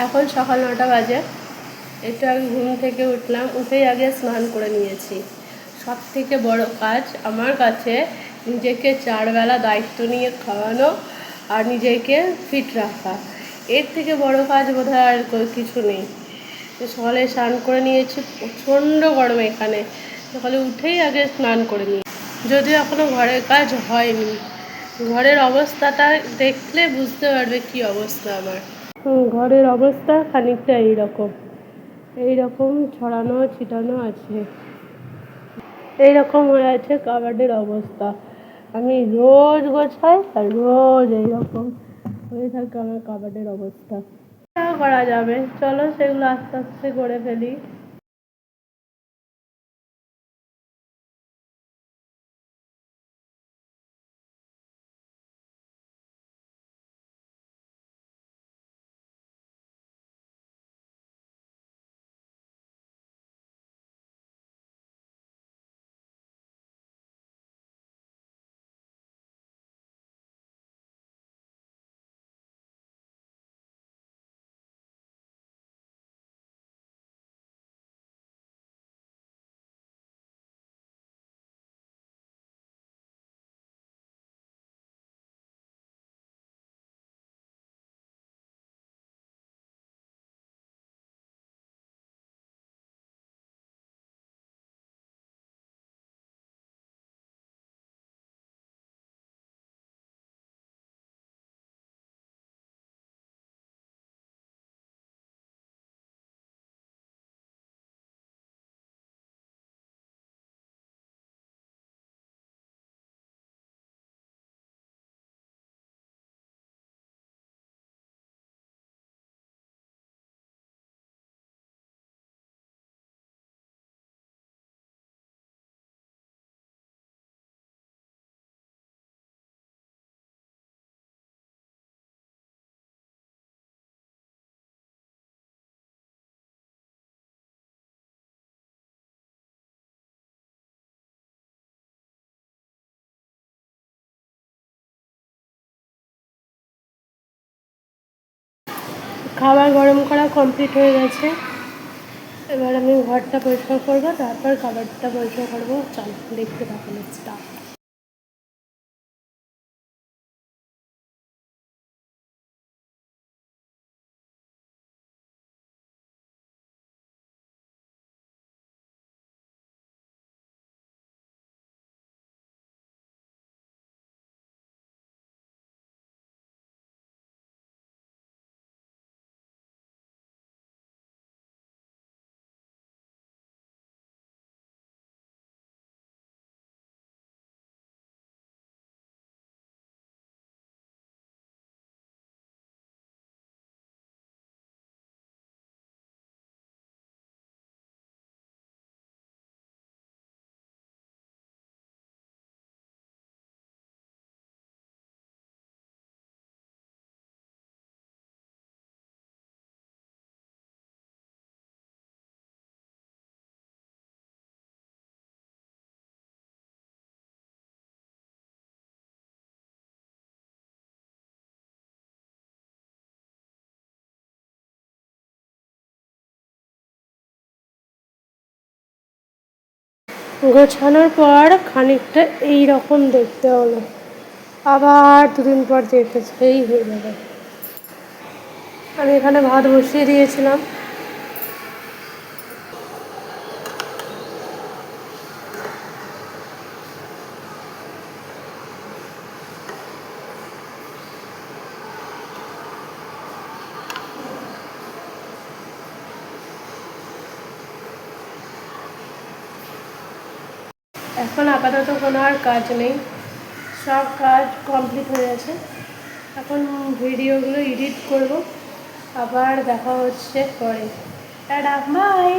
এখন সকাল 9টা বাজে। একটু আগে ঘুম থেকে উঠলাম, উঠেই আগে স্নান করে নিয়েছি। সব থেকে বড় কাজ আমার কাছে নিজেকে 4 বেলা দায়িত্ব নিয়ে খাওয়ানো আর নিজেকে ফিট রাখা। এর থেকে বড় কাজ বোধহয় আর কিছু নেই। সকালে স্নান করে নিয়েছি, প্রচণ্ড গরম এখানে। সকালে উঠেই আগে স্নান করে নিই, যদিও এখনও ঘরের কাজ হয়নি। ঘরের অবস্থাটা দেখলে বুঝতে পারবে কি অবস্থা আমার। ঘরের অবস্থা খানিকটা এইরকম ছড়ানো ছিটানো আছে, এইরকম হয়ে আছে কাবার্ডের অবস্থা। আমি রোজ গোছাই আর রোজ এইরকম হয়ে থাকে আমার কাবার্ডের অবস্থা। করা যাবে, চলো সেগুলো আস্তে আস্তে করে ফেলি। খাবার গরম করা কমপ্লিট হয়ে গেছে। এবার আমি ঘরটা পরিষ্কার করবো, তারপর কাবারটা পরিষ্কার করবো। চলো দেখতে থাকুন স্টার্ট। গোছানোর পর খানিকটা এইরকম দেখতে হলো, আবার দুদিন পর দেখতে সেই হয়ে যাবে। আমি এখানে ভাত বসিয়ে দিয়েছিলাম। এখন আপাতত কোনো আর কাজ নেই, সব কাজ কমপ্লিট হয়ে গেছে। এখন ভিডিওগুলো এডিট করব, আবার দেখা হচ্ছে পরে। Tata, by.